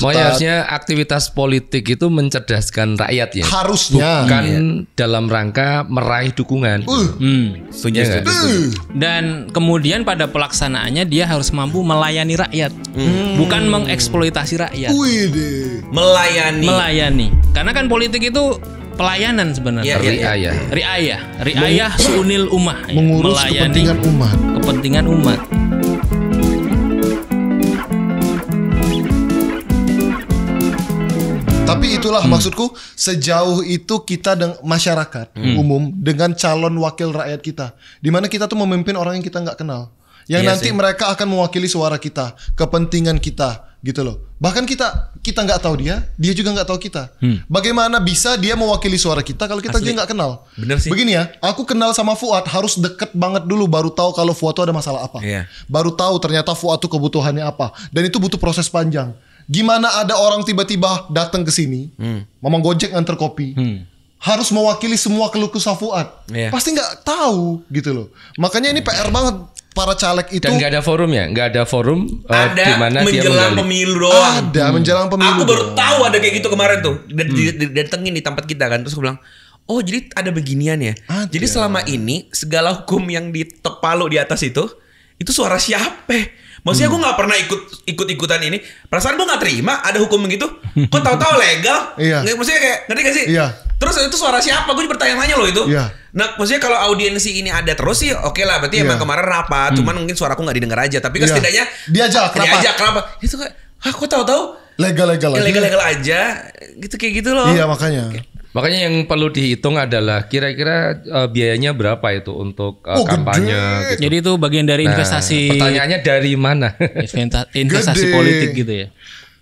Makanya harusnya aktivitas politik itu mencerdaskan rakyat ya. Harusnya. Bukan dalam rangka meraih dukungan. Setuju. Dan kemudian pada pelaksanaannya dia harus mampu melayani rakyat, bukan mengeksploitasi rakyat. Wih deh. Melayani. Karena kan politik itu pelayanan sebenarnya. Iya. Riayah suunil ummah. Mengurus Melayani kepentingan umat. Tapi itulah maksudku, sejauh itu kita masyarakat umum dengan calon wakil rakyat kita, di mana kita tuh memimpin orang yang kita nggak kenal, yang nanti mereka akan mewakili suara kita, kepentingan kita, gitu loh. Bahkan kita nggak tahu dia juga nggak tahu kita. Bagaimana bisa dia mewakili suara kita kalau kita juga nggak kenal? Bener sih. Begini ya, aku kenal sama Fuad harus deket banget dulu, baru tahu kalau Fuad tuh ada masalah apa. Baru tahu ternyata Fuad tuh kebutuhannya apa, dan itu butuh proses panjang. Gimana ada orang tiba-tiba datang ke sini, Mamang Gojek nganter kopi, harus mewakili semua keluh kesah Fuad. Pasti nggak tahu gitu loh. Makanya ini PR banget para caleg itu. Dan nggak ada forum ya, nggak ada forum Ada di mana dia menjelang menggali. pemilu doang. Ada menjelang pemilu. Aku baru tahu ada kayak gitu kemarin tuh. Datengin di tempat kita kan, terus aku bilang, oh jadi ada beginian ya. Jadi selama ini segala hukum yang ditok palu di atas itu suara siapa? Maksudnya gue gak pernah ikut-ikutan ini. Perasaan gue gak terima ada hukum begitu. Kok tahu-tahu legal? Maksudnya kayak, ngerti gak sih? Terus itu suara siapa? Gue bertanya-tanya loh itu. Nah maksudnya kalau audiensi ini ada terus sih oke lah. Berarti emang kemarin rapat. Cuman mungkin suaraku gak didengar aja. Tapi kan setidaknya diajak kenapa? Itu kayak, kok tahu-tahu legal aja. Gitu kayak gitu loh. Iya makanya. Makanya yang perlu dihitung adalah kira-kira biayanya berapa itu untuk kampanye gitu. Jadi itu bagian dari investasi. Pertanyaannya dari mana? Investasi politik gitu ya.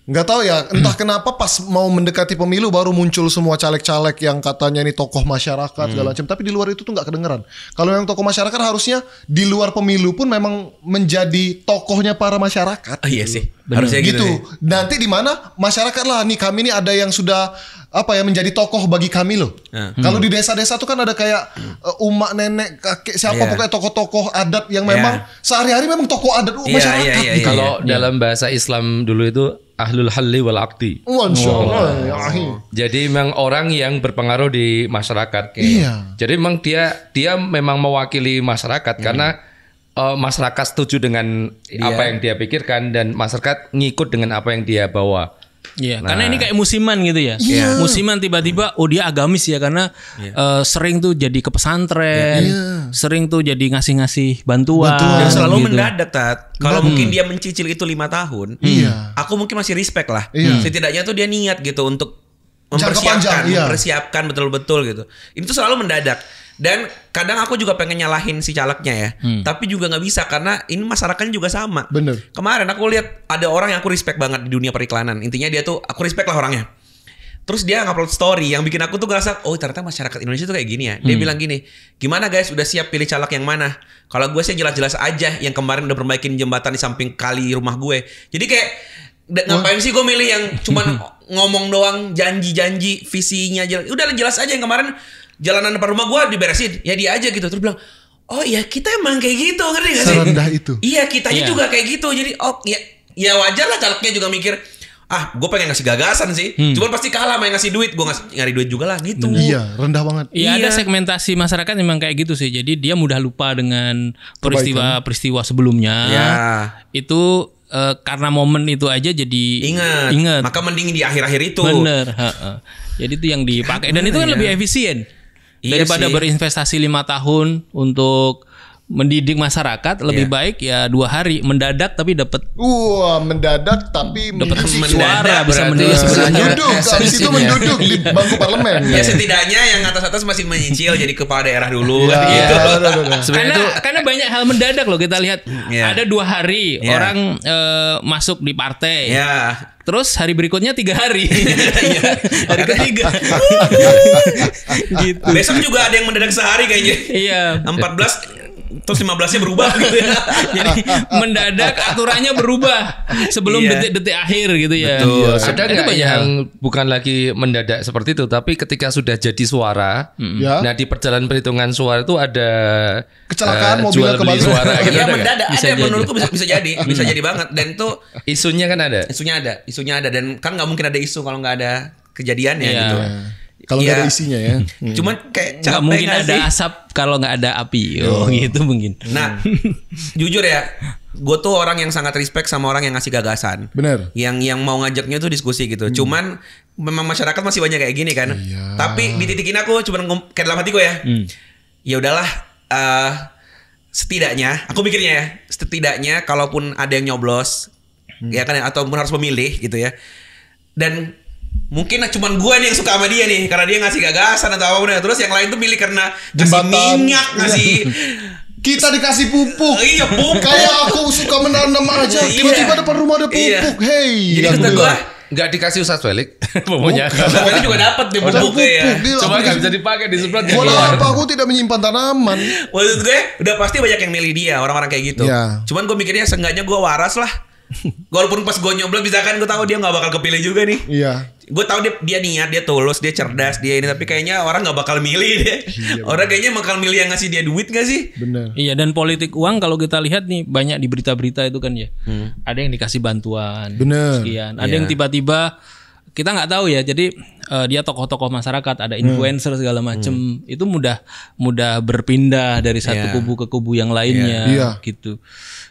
Nggak tahu ya, entah kenapa pas mau mendekati pemilu baru muncul semua caleg-caleg yang katanya ini tokoh masyarakat segala macam. Tapi di luar itu tuh nggak kedengeran. Kalau yang tokoh masyarakat harusnya di luar pemilu pun memang menjadi tokohnya para masyarakat. Iya sih. Harusnya gitu. Nanti di mana masyarakat lah nih, kami ini ada yang sudah menjadi tokoh bagi kami loh. Kalau di desa-desa tuh kan ada kayak umak, nenek, kakek, siapa pokoknya tokoh-tokoh adat yang memang sehari-hari memang tokoh adat masyarakat. Kalau dalam bahasa Islam dulu itu ahlul halli wal aqdi. Jadi memang orang yang berpengaruh di masyarakat. Jadi memang dia memang mewakili masyarakat karena masyarakat setuju dengan apa yang dia pikirkan dan masyarakat ngikut dengan apa yang dia bawa. Iya, karena ini kayak musiman gitu ya. Musiman tiba-tiba dia agamis ya karena sering tuh jadi ke pesantren, sering tuh jadi ngasih-ngasih bantuan. Dan selalu gitu. Mendadak, Tat. Kalau mungkin dia mencicil itu 5 tahun, aku mungkin masih respect lah. Setidaknya tuh dia niat gitu untuk mempersiapkan betul-betul gitu. Itu tuh selalu mendadak. Dan kadang aku juga pengen nyalahin si calegnya ya, tapi juga nggak bisa karena ini masyarakatnya juga sama. Bener. Kemarin aku lihat ada orang yang aku respect banget di dunia periklanan. Intinya dia tuh aku respect lah orangnya. Terus dia ngupload story yang bikin aku tuh ngerasa, oh ternyata masyarakat Indonesia tuh kayak gini ya. Dia bilang gini, gimana guys, udah siap pilih caleg yang mana? Kalau gue sih jelas-jelas aja yang kemarin udah perbaikin jembatan di samping kali rumah gue. Jadi kayak ngapain sih gue milih yang cuman ngomong doang, janji-janji, visinya jelas. Udah jelas aja yang kemarin jalanan depan rumah gue diberesin, ya dia aja gitu. Terus bilang, oh ya kita emang kayak gitu, ngerti gak sih? Serendah itu. Iya kitanya juga kayak gitu. Jadi ya wajar lah calegnya juga mikir, gue pengen ngasih gagasan sih, cuman pasti kalah main ngasih duit, gue nyari duit juga lah gitu. Iya, rendah banget. Iya, ada segmentasi masyarakat memang kayak gitu sih. Jadi dia mudah lupa dengan peristiwa sebelumnya. Itu karena momen itu aja jadi ingat. Maka mending di akhir-akhir itu. Bener. Jadi itu yang dipakai dan itu kan lebih efisien daripada berinvestasi 5 tahun untuk mendidik masyarakat. Lebih baik ya 2 hari mendadak tapi dapat mendadak tapi dapat suara, bisa mendidik menduduk habis itu menduduk di bangku parlemen. Ya setidaknya yang atas-atas masih menyicil jadi kepala daerah dulu gitu. Karena banyak hal mendadak loh kita lihat. Ada 2 hari orang masuk di partai. Terus hari berikutnya 3 hari. Hari ketiga. Gitu. Besok juga ada yang mendadak sehari kayaknya. 14 terus 15-nya berubah gitu ya. Jadi mendadak aturannya berubah sebelum detik-detik akhir gitu ya. Betul. Ada nggak yang bukan lagi mendadak seperti itu, tapi ketika sudah jadi suara, nah di perjalanan perhitungan suara itu ada kecelakaan mobil jual beli suara gitu. Iya mendadak ada, menurutku bisa jadi banget. Dan itu isunya kan ada. Isunya ada dan kan nggak mungkin ada isu kalau nggak ada kejadiannya gitu. Kalau nggak ada isinya ya. Cuman kayak capek nggak mungkin gak ada sih? asap kalau nggak ada api. Gitu mungkin. Nah, jujur ya, gue tuh orang yang sangat respect sama orang yang ngasih gagasan. Bener. Yang mau ngajaknya tuh diskusi gitu. Cuman memang masyarakat masih banyak kayak gini kan. Tapi di titik ini aku cuma kayak dalam hatiku ya. Ya udahlah. Setidaknya, aku mikirnya ya, setidaknya kalaupun ada yang nyoblos, ya kan, ataupun harus memilih gitu ya. Dan mungkin cuman gue nih yang suka sama dia nih, karena dia ngasih gagasan atau apapun. Terus yang lain tuh milih karena ngasih minyak, ngasih kita dikasih pupuk. Iya, pupuk. Kayak aku suka menanam aja, tiba-tiba depan rumah ada pupuk. Hey, jadi kata gue nggak dikasih Ustaz Felix pokoknya. Ini juga dapat dia pupuk ya. Cuma nggak bisa dipakai di semprot. Wah, apa aku tidak menyimpan tanaman. Maksud gue udah pasti banyak yang milih dia, orang-orang kayak gitu. Cuman gue mikirnya seenggaknya gue waras lah. Walaupun pas gue nyoblos misalkan gue tahu dia nggak bakal kepilih juga nih. Gue tahu dia niat, dia tulus, dia cerdas, dia ini, tapi kayaknya orang nggak bakal milih deh. Orang kayaknya bakal milih yang ngasih dia duit nggak sih? Bener. Iya, dan politik uang kalau kita lihat nih banyak di berita-berita itu kan ya. Ada yang dikasih bantuan. Bener. Sekian. Ada yang tiba-tiba kita nggak tahu ya. Jadi dia tokoh-tokoh masyarakat, ada influencer segala macem. Itu mudah berpindah dari satu kubu ke kubu yang lainnya. Gitu.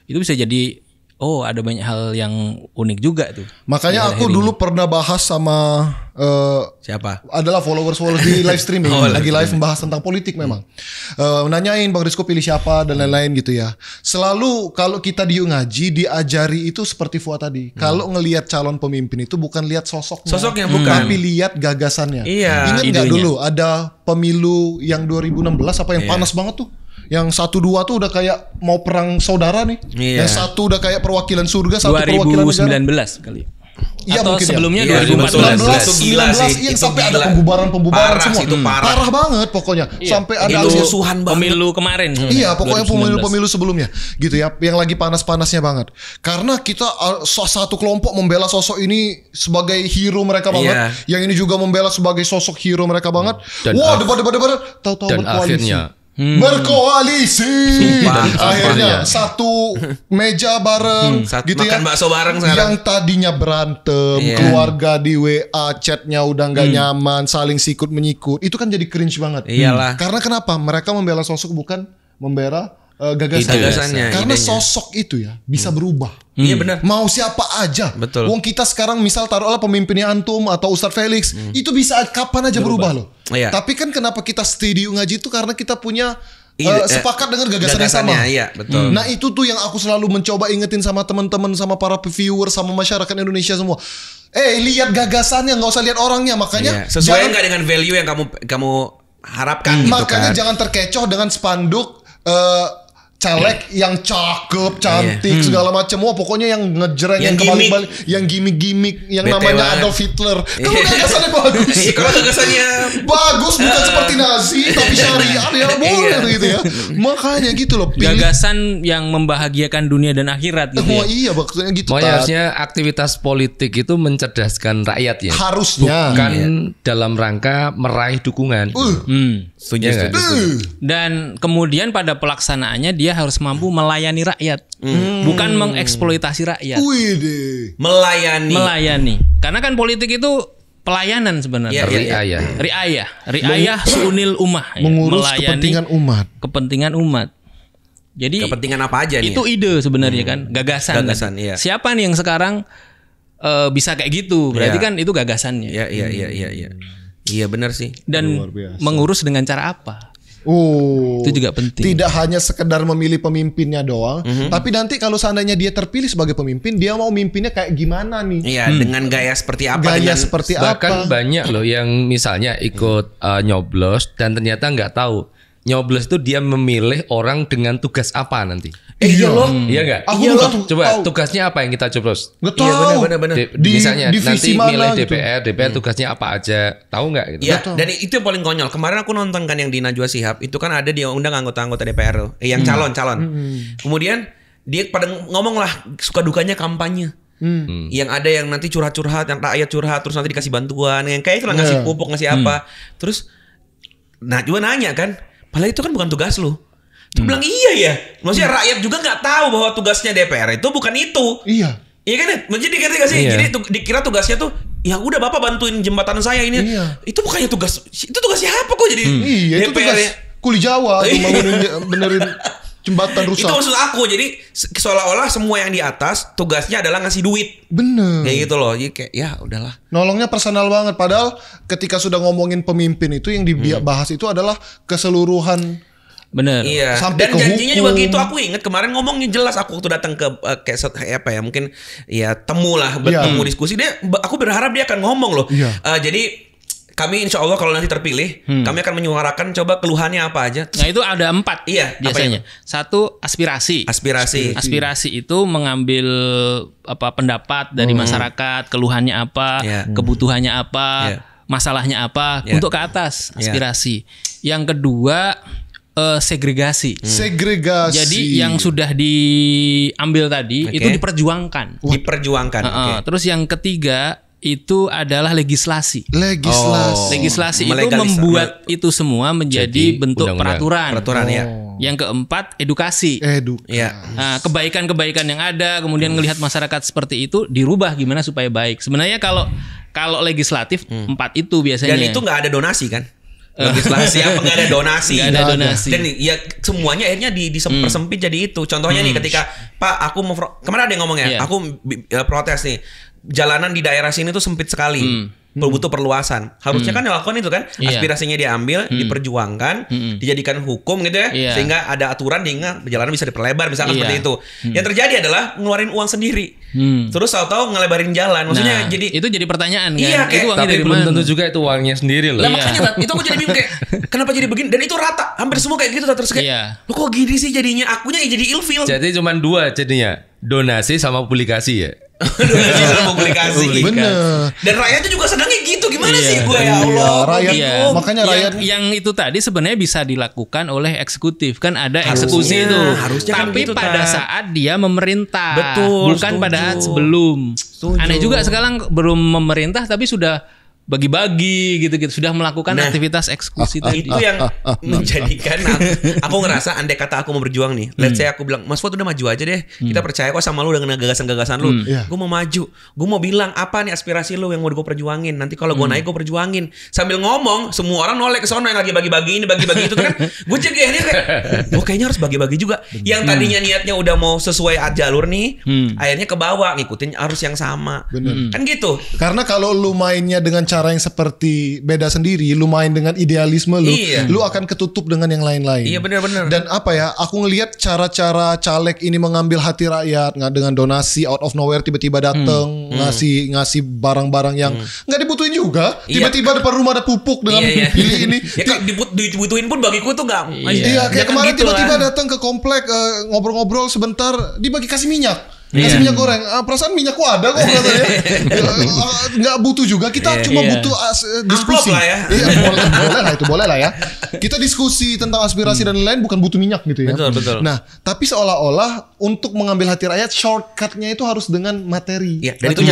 Itu bisa jadi. Oh, ada banyak hal yang unik juga tuh. Makanya aku dulu pernah bahas sama siapa? Adalah followers di live streaming. Lagi live membahas tentang politik memang. Nanyain Bang Rizko pilih siapa dan lain-lain gitu ya. Selalu kalau kita di ngaji diajari itu seperti Fuad tadi. Kalau ngelihat calon pemimpin itu bukan lihat sosoknya bukan, tapi lihat gagasannya. Iya. Ingat nggak dulu ada pemilu yang 2016 apa yang panas banget tuh? Yang 1-2 tuh udah kayak mau perang saudara nih. Yang satu udah kayak perwakilan surga, satu perwakilan negara. 2019 kali. Iya, atau mungkin sebelumnya ya. 2014. 19 yang sampai ada pembubaran semua. Itu parah banget pokoknya. Sampai ada musuhan pemilu kemarin. Iya, pokoknya pemilu sebelumnya gitu ya, yang lagi panas-panasnya banget. Karena kita satu kelompok membela sosok ini sebagai hero mereka banget, yang ini juga membela sebagai sosok hero mereka banget. Wah, debat, tahu-tahu berkoalisi. Berkoalisi. Akhirnya satu meja bareng gitu ya. Makan bakso bareng sekarang. Yang tadinya berantem, keluarga di WA, chatnya udah nggak nyaman, saling sikut menyikut. Itu kan jadi cringe banget. Iyalah. Karena kenapa? Mereka membela sosok bukan membela gagasannya. Karena sosok itu ya bisa berubah. Iya benar. Mau siapa aja. Betul. Wong kita sekarang misal taruhlah pemimpinnya Antum atau Ustadz Felix, itu bisa kapan aja berubah loh. Tapi kan kenapa kita stay di ngaji itu karena kita punya sepakat dengan gagasan yang sama. Iya, betul. Nah itu tuh yang aku selalu mencoba ingetin sama teman-teman, sama para viewer, sama masyarakat Indonesia semua. Lihat gagasannya, nggak usah lihat orangnya. Makanya sesuai nggak dengan value yang kamu harapkan. Makanya jangan terkecoh dengan spanduk caleg yang cakep, cantik, segala macam. Wah, pokoknya yang ngejreng, yang kebalik-balik, yang gimmick-gimmick, yang BTW namanya Adolf Hitler. Kalau gagasannya bagus. Kalau gagasannya bagus, bukan seperti Nazi, tapi syariat ya boleh gitu ya. Makanya gitu loh. Gagasan yang membahagiakan dunia dan akhirat gitu. Oh iya, maksudnya gitu. Harusnya aktivitas politik itu mencerdaskan rakyat ya. Harusnya. Bukan dalam rangka meraih dukungan. Setuju. Dan kemudian pada pelaksanaannya dia harus mampu melayani rakyat, bukan mengeksploitasi rakyat. Melayani. Karena kan politik itu pelayanan sebenarnya. Riayah sunil ummah. Mengurus kepentingan umat. Jadi kepentingan apa aja nih? Itu ide sebenarnya kan, gagasan. Iya. Siapa nih yang sekarang bisa kayak gitu? Berarti kan itu gagasannya. Iya. Iya benar sih. Dan mengurus dengan cara apa? Itu juga penting. Tidak hanya sekedar memilih pemimpinnya doang, tapi nanti kalau seandainya dia terpilih sebagai pemimpin, dia mau mimpinnya kayak gimana nih? Iya, dengan gaya seperti apa? Bahkan banyak loh yang misalnya ikut nyoblos dan ternyata nggak tahu nyoblos itu dia memilih orang dengan tugas apa nanti. Iya loh. Iya enggak? Aku Coba tugasnya apa yang kita coblos? Nggak tahu. Iya benar. Misalnya nanti milih gitu. DPR tugasnya apa aja, tahu nggak gitu? Iya. Dan itu yang paling konyol. Kemarin aku nonton kan yang di Najwa Shihab, itu kan ada dia undang anggota-anggota DPR tuh, yang calon. Kemudian dia pada ngomong lah suka dukanya kampanye. Yang ada yang nanti curhat-curhat, yang rakyat curhat, terus nanti dikasih bantuan, yang kayak itu lah ngasih pupuk, ngasih apa. Terus Najwa nanya kan, padahal itu kan bukan tugas lu. Dia bilang iya ya. Maksudnya rakyat juga nggak tahu bahwa tugasnya DPR itu bukan itu. Iya. Iya kan? Jadi ngerti gak sih? Iya. Jadi dikira tugasnya tuh ya udah Bapak bantuin jembatan saya ini. Iya. Itu bukannya tugas. Itu tugasnya apa kok jadi Iya, itu tugas kuli Jawa tuh benerin jembatan rusak. Itu maksud aku. Jadi seolah-olah semua yang di atas tugasnya adalah ngasih duit. Bener. Kayak gitu loh. Jadi kayak ya udahlah. Nolongnya personal banget. Padahal ketika sudah ngomongin pemimpin itu yang dibahas itu adalah keseluruhan. Bener. Iya. Sampai Dan ke janjinya hukum. juga gitu. Aku ingat kemarin ngomongnya jelas. Aku waktu datang ke kayak apa ya? Mungkin ya temu lah, bertemu diskusi. Aku berharap dia akan ngomong loh. Iya. Jadi kami insya Allah kalau nanti terpilih, kami akan menyuarakan coba keluhannya apa aja. Nah itu ada 4 biasanya. Satu aspirasi. Aspirasi itu mengambil pendapat dari masyarakat, keluhannya apa, kebutuhannya apa, masalahnya apa, untuk ke atas aspirasi. Yang kedua segregasi. Jadi yang sudah diambil tadi itu diperjuangkan. Terus yang ketiga itu adalah legislasi. Legislasi itu membuat itu semua menjadi bentuk peraturan. Yang keempat edukasi. Nah, kebaikan-kebaikan yang ada, kemudian melihat masyarakat seperti itu dirubah gimana supaya baik. Sebenarnya kalau legislatif 4 itu biasanya. Dan itu nggak ada donasi kan? Legislasi apa nggak ada donasi? Nggak ada donasi. Dan ya semuanya akhirnya dipersempit jadi itu. Contohnya nih ketika Pak aku mau kemarin ada yang ngomong ya, aku protes nih. Jalanan di daerah sini tuh sempit sekali. Butuh perluasan. Harusnya kan dilakukan itu kan. Aspirasinya diambil, diperjuangkan, dijadikan hukum gitu ya. Sehingga ada aturan sehingga jalanan bisa diperlebar misalkan seperti itu. Yang terjadi adalah ngeluarin uang sendiri. Terus tahu-tahu ngelebarin jalan. Maksudnya jadi itu jadi pertanyaan kan. Iya, itu tapi belum tentu juga itu uangnya sendiri loh. Lah makanya itu aku jadi bingung kayak kenapa jadi begini, dan itu rata. Hampir semua kayak gitu terus kayak lo kok gini sih jadinya, akunya jadi ilfil. Jadi cuma 2 jadinya. Donasi sama publikasi ya. Donasi sama publikasi. Bener. Dan rakyatnya juga senangnya gitu. Gimana sih gue ya Allah. Rakyat, makanya rakyat yang itu tadi sebenarnya bisa dilakukan oleh eksekutif. Kan ada eksekusi itu. Tapi gitu, pada saat dia memerintah. Betul. Bukan pada saat sebelum. Aneh juga sekarang belum memerintah tapi sudah bagi-bagi gitu-gitu, sudah melakukan aktivitas eksekusi tadi. Itu yang menjadikan aku ngerasa andai kata aku mau berjuang nih, let's say aku bilang Mas Fuad udah maju aja deh, kita percaya kok sama lu dengan gagasan-gagasan lu, gue mau maju, gue mau bilang apa nih aspirasi lu yang mau gue perjuangin, nanti kalau gue naik gue perjuangin, sambil ngomong semua orang noleh ke sono yang lagi bagi-bagi ini bagi-bagi itu kan, gue jegehnya kayak gue kayaknya harus bagi-bagi juga. Yang tadinya niatnya udah mau sesuai jalur nih, akhirnya ke bawah ngikutin arus yang sama. Kan gitu. Karena kalau lu mainnya dengan cara yang seperti beda sendiri, lu main dengan idealisme lu, lu akan ketutup dengan yang lain-lain. Iya benar-benar. Dan apa ya, aku ngelihat cara-cara caleg ini mengambil hati rakyat, nggak dengan donasi out of nowhere tiba-tiba dateng ngasih barang-barang yang nggak dibutuhin juga. Tiba-tiba depan rumah ada pupuk dengan pilih ini. Ya dibutuhin pun bagiku tuh nggak. Iya, kayak kemarin gitu tiba-tiba datang ke komplek ngobrol-ngobrol sebentar, dibagi kasih minyak. Kasih minyak goreng, perasaan minyakku ada kok katanya. Nggak butuh juga, kita cuma butuh diskusi. Lah ya. Boleh lah ya. Kita diskusi tentang aspirasi dan lain-lain, bukan butuh minyak gitu ya. Betul. Nah, tapi seolah-olah untuk mengambil hati rakyat, shortcutnya itu harus dengan materi. Iya, dan itu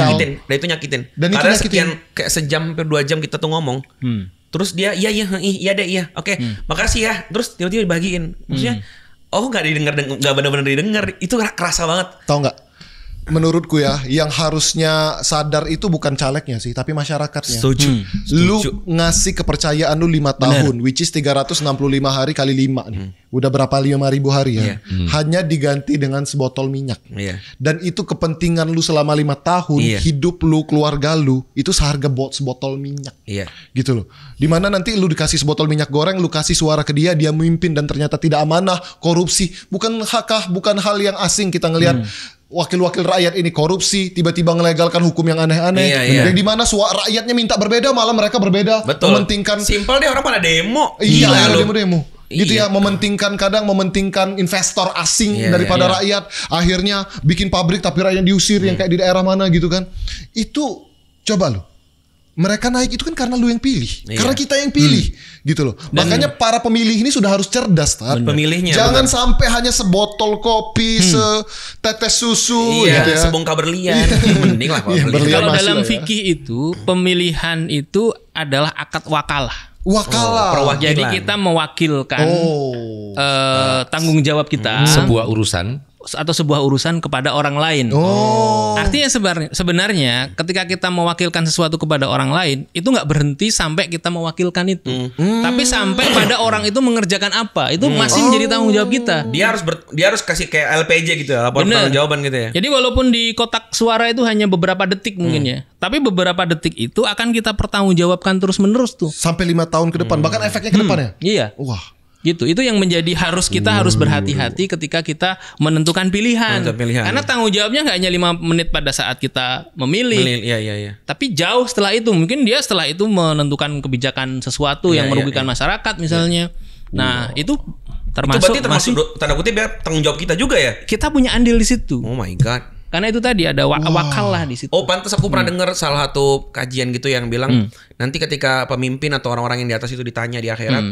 nyakitin. Karena sekian kayak sejam sampai 2 jam kita tuh ngomong. Terus dia iya, oke, makasih ya. Terus tiba-tiba dibagiin. Maksudnya nggak didengar, nggak benar-benar didengar. Itu kerasa banget. Tahu nggak? Menurutku ya, yang harusnya sadar itu bukan calegnya sih, tapi masyarakatnya. Setuju. Lu ngasih kepercayaan lu 5 tahun, which is 365 hari kali 5 nih. Udah berapa 5.000 hari ya. Hanya diganti dengan sebotol minyak. Dan itu kepentingan lu selama 5 tahun, hidup lu, keluarga lu, itu seharga sebotol minyak. Gitu loh. Dimana nanti lu dikasih sebotol minyak goreng, lu kasih suara ke dia, dia memimpin dan ternyata tidak amanah, korupsi. Bukan hal yang asing kita ngelihat. Wakil-wakil rakyat ini korupsi, tiba-tiba ngelegalkan hukum yang aneh-aneh. Yang dimana rakyatnya minta berbeda, malah mereka berbeda. Betul. Mementingkan. Simpel deh, orang pada demo. Iya, demo-demo. gitu ya, mementingkan investor asing daripada rakyat, akhirnya bikin pabrik tapi rakyatnya diusir yang kayak di daerah mana gitu kan. Itu coba lo, mereka naik itu kan karena lu yang pilih, karena kita yang pilih gitu loh. Makanya para pemilih ini sudah harus cerdas, pemilihnya. Jangan sampai hanya sebotol kopi, setetes susu, gitu ya. Sebongkah berlian. Mending lah kalau dalam fikih itu pemilihan itu adalah akad wakalah. Jadi kita mewakilkan tanggung jawab kita sebuah urusan kepada orang lain. Artinya sebenarnya ketika kita mewakilkan sesuatu kepada orang lain itu nggak berhenti sampai kita mewakilkan itu, tapi sampai pada orang itu mengerjakan apa itu masih menjadi tanggung jawab kita. Dia harus kasih kayak LPJ gitu ya, laporan pertanggungjawaban gitu ya. Jadi walaupun di kotak suara itu hanya beberapa detik mungkin ya, tapi beberapa detik itu akan kita pertanggungjawabkan terus menerus tuh sampai 5 tahun ke depan, bahkan efeknya ke depannya. Iya. Wah. Gitu, itu yang menjadi kita harus berhati-hati ketika kita menentukan pilihan. Karena tanggung jawabnya nggak hanya 5 menit pada saat kita memilih. Iya. Tapi jauh setelah itu, mungkin dia setelah itu menentukan kebijakan sesuatu yang merugikan masyarakat misalnya. Nah, itu termasuk tanda kutip ya tanggung jawab kita juga ya. Kita punya andil di situ. Oh my god. Karena itu tadi ada wakalah di situ. Oh, pantas aku pernah dengar salah satu kajian gitu yang bilang nanti ketika pemimpin atau orang-orang yang di atas itu ditanya di akhirat,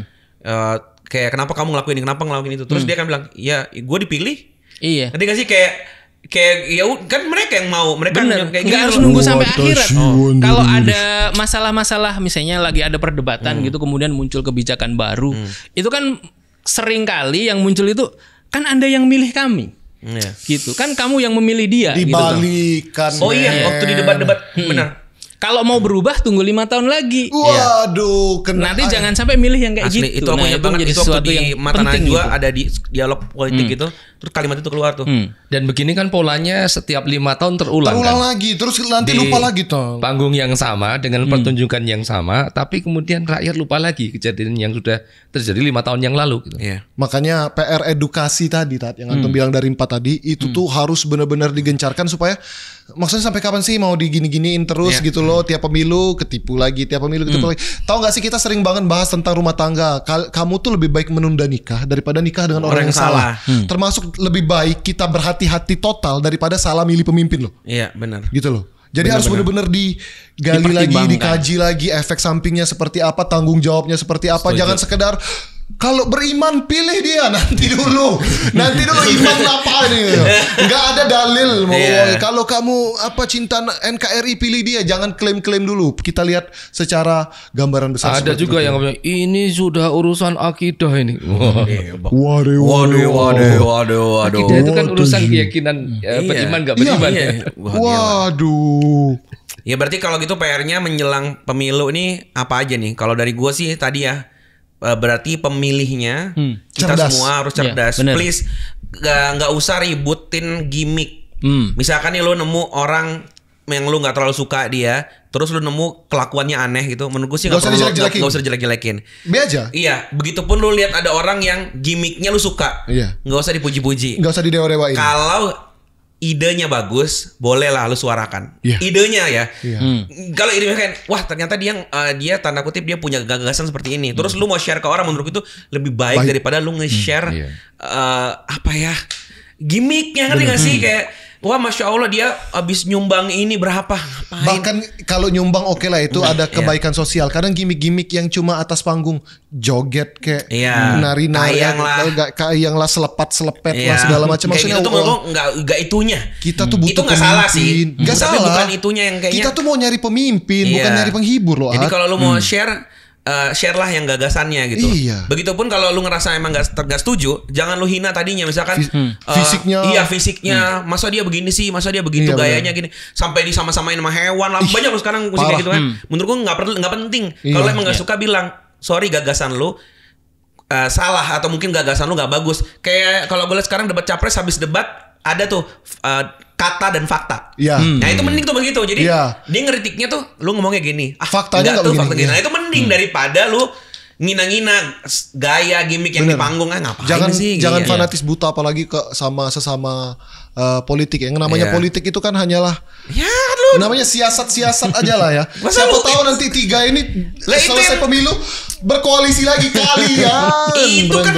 kayak kenapa kamu ngelakuin ini, kenapa ngelakuin itu, terus dia akan bilang, ya gue dipilih. Iya. Nanti gak sih kayak ya kan mereka yang mau, mereka kayak nggak harus nunggu sampai akhirat. Kalau ada masalah-masalah misalnya lagi ada perdebatan gitu, kemudian muncul kebijakan baru, itu kan sering kali yang muncul itu kan Anda yang milih kami. Gitu kan, kamu yang memilih dia. Dibalikan. Gitu. Oh iya, waktu di debat-debat benar. Kalau mau berubah tunggu 5 tahun lagi. Waduh, nanti jangan sampai milih yang kayak asli, gitu. Itu aku ingat banget, itu waktu di Mata Najwa ada di dialog politik gitu, terus kalimat itu keluar tuh. Dan begini kan polanya setiap 5 tahun terulang kan? Lagi, terus nanti lupa lagi toh. Panggung yang sama dengan pertunjukan yang sama, tapi kemudian rakyat lupa lagi kejadian yang sudah terjadi 5 tahun yang lalu gitu. Makanya PR edukasi tadi yang Antum bilang dari 4 tadi itu tuh harus benar-benar digencarkan supaya, maksudnya sampai kapan sih mau digini-giniin terus gitu loh, tiap pemilu ketipu lagi, lagi. Tahu nggak sih, kita sering banget bahas tentang rumah tangga. Kamu tuh lebih baik menunda nikah daripada nikah dengan orang yang salah. Termasuk lebih baik kita berhati-hati total daripada salah milih pemimpin loh. Iya, benar. Gitu loh. Jadi harus benar-benar digali lagi, dikaji lagi efek sampingnya seperti apa, tanggung jawabnya seperti apa. Jangan sekedar kalau beriman pilih dia, nanti dulu iman apa ini? Nggak ada dalil. Kalau kamu cinta NKRI pilih dia, jangan klaim-klaim dulu. Kita lihat secara gambaran besar. Ada juga yang bilang ini sudah urusan akidah ini. Waduh. Akidah itu kan urusan keyakinan beriman nggak beriman. Waduh. Ya berarti kalau gitu PR-nya menjelang pemilu ini apa aja nih? Kalau dari gua sih tadi ya, berarti pemilihnya kita cerdas. Semua harus cerdas. Please nggak usah ributin gimmick. Misalkan nih lo nemu orang yang lo nggak terlalu suka dia, terus lo nemu kelakuannya aneh gitu, menurut gue sih nggak usah jelek-jelekin. Be aja. Iya, begitupun lo lihat ada orang yang gimmicknya lo suka, nggak usah dipuji-puji, nggak usah didewa-dewain. Kalau idenya bagus, bolehlah lu suarakan. Idenya ya. Kalau idenya kan, wah ternyata dia tanda kutip dia punya gagasan seperti ini. Terus lu mau share ke orang, menurut itu lebih baik daripada lu nge-share gimmicknya, ngerti gak sih? Kayak wah masya Allah dia abis nyumbang ini berapa? Ngapain? Bahkan kalau nyumbang oke lah, itu ada kebaikan sosial. Kadang gimmick-gimmick yang cuma atas panggung joget kayak nari-nari, kayang lah, selepat-selepet lah segala macam. Maksudnya itu nggak itunya. Kita tuh butuh itu nggak salah sih. Nggak salah. Bukan itunya yang kayaknya. Kita tuh mau nyari pemimpin, bukan nyari penghibur loh. Jadi kalau lu mau share lah yang gagasannya gitu. Begitupun kalau lu ngerasa emang gak setuju, jangan lu hina tadinya, misalkan fisiknya. Fisiknya. Masa dia begini sih, masa dia begitu gayanya gini, sampai disama-samain sama hewan lah. Banyak loh sekarang musik kayak gitu kan. Menurut gua nggak penting. Kalau emang gak suka, bilang sorry, gagasan lu salah, atau mungkin gagasan lu gak bagus. Kayak kalau gue lihat sekarang debat capres, habis debat ada tuh kata dan fakta. Nah itu mending tuh begitu. Jadi dia ngeritiknya tuh, lu ngomongnya gini, faktanya tuh fakta gini. Nah itu mending daripada lu ngina-ngina gaya gimmick yang di panggung. Ngapain sih? Jangan fanatis buta, apalagi sesama politik. Yang namanya politik itu kan hanyalah namanya siasat-siasat aja lah ya. Siapa tahu nanti 3 ini selesai pemilu berkoalisi lagi kalian. Itu kan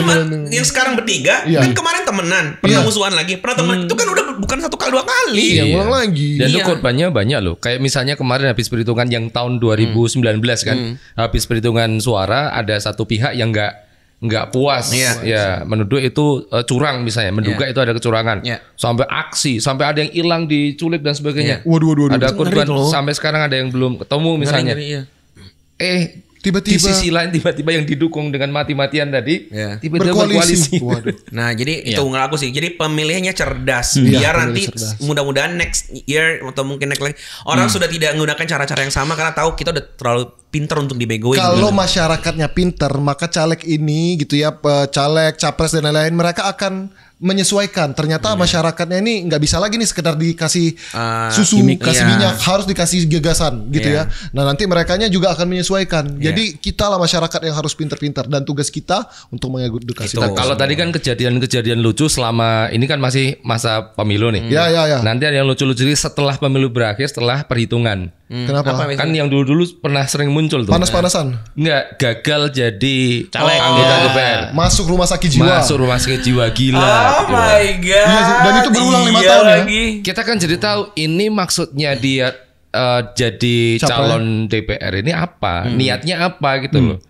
yang sekarang bertiga kan kemarin temenan, pernah musuhan lagi, pernah temenan. Itu kan udah bukan 1 kali 2 kali. Iya, ulang lagi. Dan itu korbannya banyak loh. Kayak misalnya kemarin habis perhitungan yang tahun 2019 kan, habis perhitungan suara ada satu pihak yang nggak puas, ya menuduh itu curang misalnya, menduga itu ada kecurangan, sampai aksi, sampai ada yang hilang, diculik dan sebagainya. Waduh. Ada korban sampai sekarang ada yang belum ketemu misalnya. Tiba-tiba di sisi lain tiba-tiba yang didukung dengan mati-matian tadi tiba-tiba berkoalisi. Nah, jadi itu nggak aku sih. Jadi pemilihnya cerdas. Biar nanti mudah-mudahan next year atau mungkin next lagi orang sudah tidak menggunakan cara-cara yang sama karena tahu kita udah terlalu pinter untuk dibegoin. Kalau masyarakatnya pinter, maka caleg ini gitu ya, caleg, capres dan lain-lain, mereka akan menyesuaikan. Ternyata masyarakatnya ini nggak bisa lagi nih sekedar dikasih susu, kasih minyak, harus dikasih gagasan gitu ya. Nah, nanti merekanya juga akan menyesuaikan. Jadi kita lah masyarakat yang harus pinter-pinter dan tugas kita untuk mengedukasi. Kalau tadi kan kejadian-kejadian lucu selama ini kan masih masa pemilu nih. Ya. Nanti ada yang lucu-lucu setelah pemilu berakhir, setelah perhitungan. Kenapa? Kan yang dulu pernah sering muncul tuh. Panas-panasan. Enggak, gagal jadi caleg anggota DPR. Masuk rumah sakit jiwa. Gila. Oh my god. Iya, dan itu berulang 5 tahun lagi. Kita kan jadi tahu ini maksudnya dia jadi calon DPR ini apa? Niatnya apa gitu loh.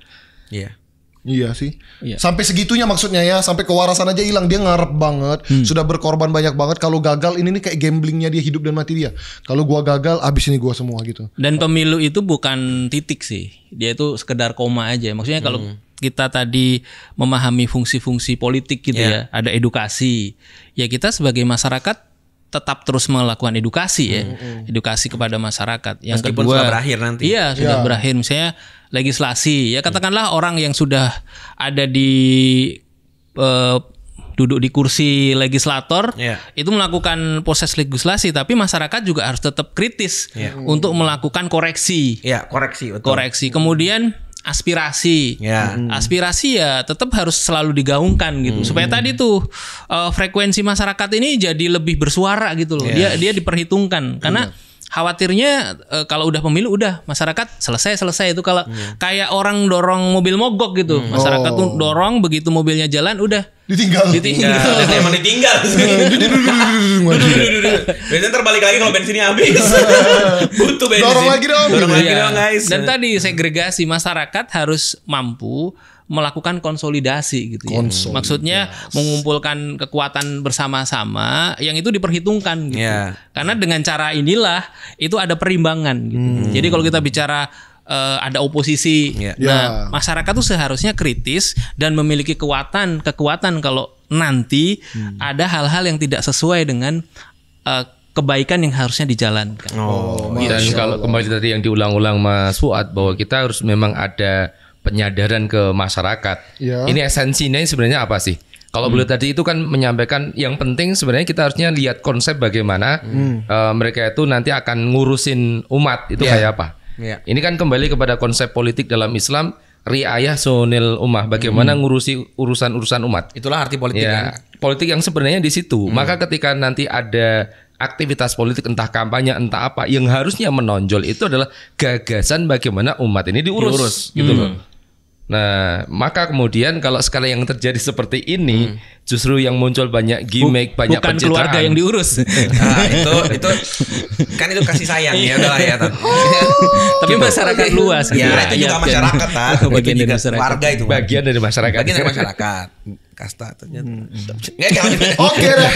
Iya sih. Sampai segitunya maksudnya ya, sampai kewarasan aja hilang. Dia ngarep banget, sudah berkorban banyak banget. Kalau gagal ini nih kayak gamblingnya dia, hidup dan mati dia. Kalau gua gagal, abis ini gua semua gitu. Dan pemilu itu bukan titik sih. Dia itu sekedar koma aja. Maksudnya kalau kita tadi memahami fungsi-fungsi politik gitu ya, ada edukasi. Ya kita sebagai masyarakat tetap terus melakukan edukasi ya. Edukasi kepada masyarakat. Yang meskipun kedua, sudah berakhir nanti. Iya, sudah berakhir. Misalnya legislasi. Ya katakanlah orang yang sudah ada di duduk di kursi legislator itu melakukan proses legislasi, tapi masyarakat juga harus tetap kritis untuk melakukan koreksi. Koreksi. Kemudian aspirasi. Aspirasi ya tetap harus selalu digaungkan gitu. Supaya tadi tuh frekuensi masyarakat ini jadi lebih bersuara gitu loh. Dia diperhitungkan karena khawatirnya kalau udah pemilu udah masyarakat selesai itu kalau kayak orang dorong mobil mogok gitu. Masyarakat tuh dorong, begitu mobilnya jalan udah ditinggal. Emang ditinggal. Biasanya terbalik lagi kalau bensinnya habis. Butuh bensin. Dorong lagi dong guys. Dan tadi segregasi, masyarakat harus mampu melakukan konsolidasi gitu ya. Maksudnya mengumpulkan kekuatan bersama-sama yang itu diperhitungkan gitu. Karena dengan cara inilah itu ada perimbangan gitu. Jadi kalau kita bicara ada oposisi, nah masyarakat tuh seharusnya kritis dan memiliki kekuatan kalau nanti ada hal-hal yang tidak sesuai dengan kebaikan yang harusnya dijalankan. Dan kalau kembali tadi yang diulang-ulang Mas Fuad bahwa kita harus memang ada penyadaran ke masyarakat. Ini esensinya sebenarnya apa sih? Kalau boleh tadi itu kan menyampaikan yang penting sebenarnya kita harusnya lihat konsep bagaimana mereka itu nanti akan ngurusin umat itu kayak apa. Ini kan kembali kepada konsep politik dalam Islam, riayah sunil ummah, bagaimana ngurusi urusan-urusan umat. Itulah arti politik kan. Politik yang sebenarnya di situ. Maka ketika nanti ada aktivitas politik entah kampanye entah apa yang harusnya menonjol itu adalah gagasan bagaimana umat ini diurus gitu loh. Nah, maka kemudian kalau sekarang yang terjadi seperti ini, justru yang muncul banyak gimmick, banyak bukan pencitraan. Keluarga yang diurus. Nah, itu kan itu kasih sayang ya udahlah ya. Tapi masyarakat luas. Ya, itu juga masyarakat bagian dari masyarakat. Warga itu. Bagian dari masyarakat. Bagian dari masyarakat. Kasta ternyata. Oke deh.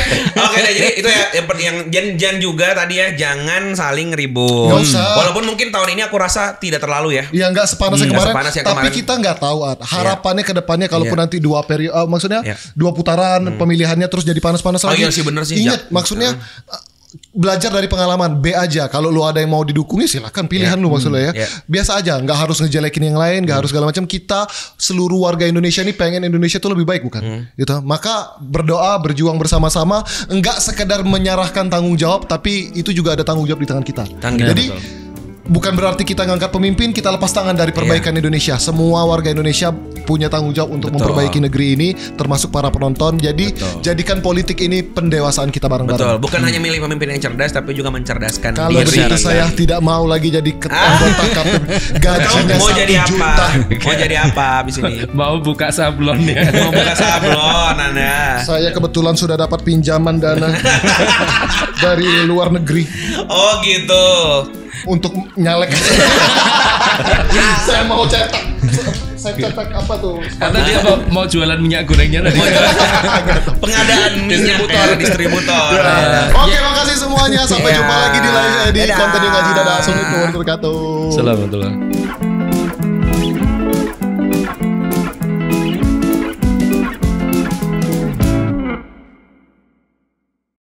Jadi itu ya yang jangan juga tadi ya, jangan saling ribut. Walaupun mungkin tahun ini aku rasa tidak terlalu ya. Iya, enggak sepanas yang kemarin. Tapi kita nggak tahu harapannya ke depannya kalaupun nanti 2 periode maksudnya 2 putaran pemilihannya terus jadi panas-panas lagi. Iya sih, bener sih. Ingat maksudnya belajar dari pengalaman. B aja. Kalau lu ada yang mau didukungnya silakan, pilihan lu maksudnya ya. Biasa aja, nggak harus ngejelekin yang lain, nggak harus segala macam. Kita seluruh warga Indonesia ini pengen Indonesia tuh lebih baik bukan? Gitu. Maka berdoa, berjuang bersama-sama, nggak sekedar menyerahkan tanggung jawab, tapi itu juga ada tanggung jawab di tangan kita. Jadi bukan berarti kita ngangkat pemimpin, kita lepas tangan dari perbaikan Indonesia. Semua warga Indonesia punya tanggung jawab untuk memperbaiki negeri ini, termasuk para penonton. Jadi jadikan politik ini pendewasaan kita bareng-bareng. Betul, bukan hanya milih pemimpin yang cerdas, tapi juga mencerdaskan diri. Kalau begitu saya tidak mau lagi jadi anggota KPP. Gajinya mau jadi apa? Juta. Mau jadi apa abis ini? Mau buka sablon ya. Mau buka sablon Anda. Saya kebetulan sudah dapat pinjaman dana dari luar negeri. Oh gitu. Untuk nyalek. Saya mau cetak. Saya cetak apa tuh? Karena dia mau jualan minyak gorengnya tadi. Pengadaan minyak distributor. Oke, makasih semuanya. Sampai jumpa lagi di konten yang ngaji. Dadah. Assalamualaikum warahmatullahi wabarakatuh. Assalamualaikum.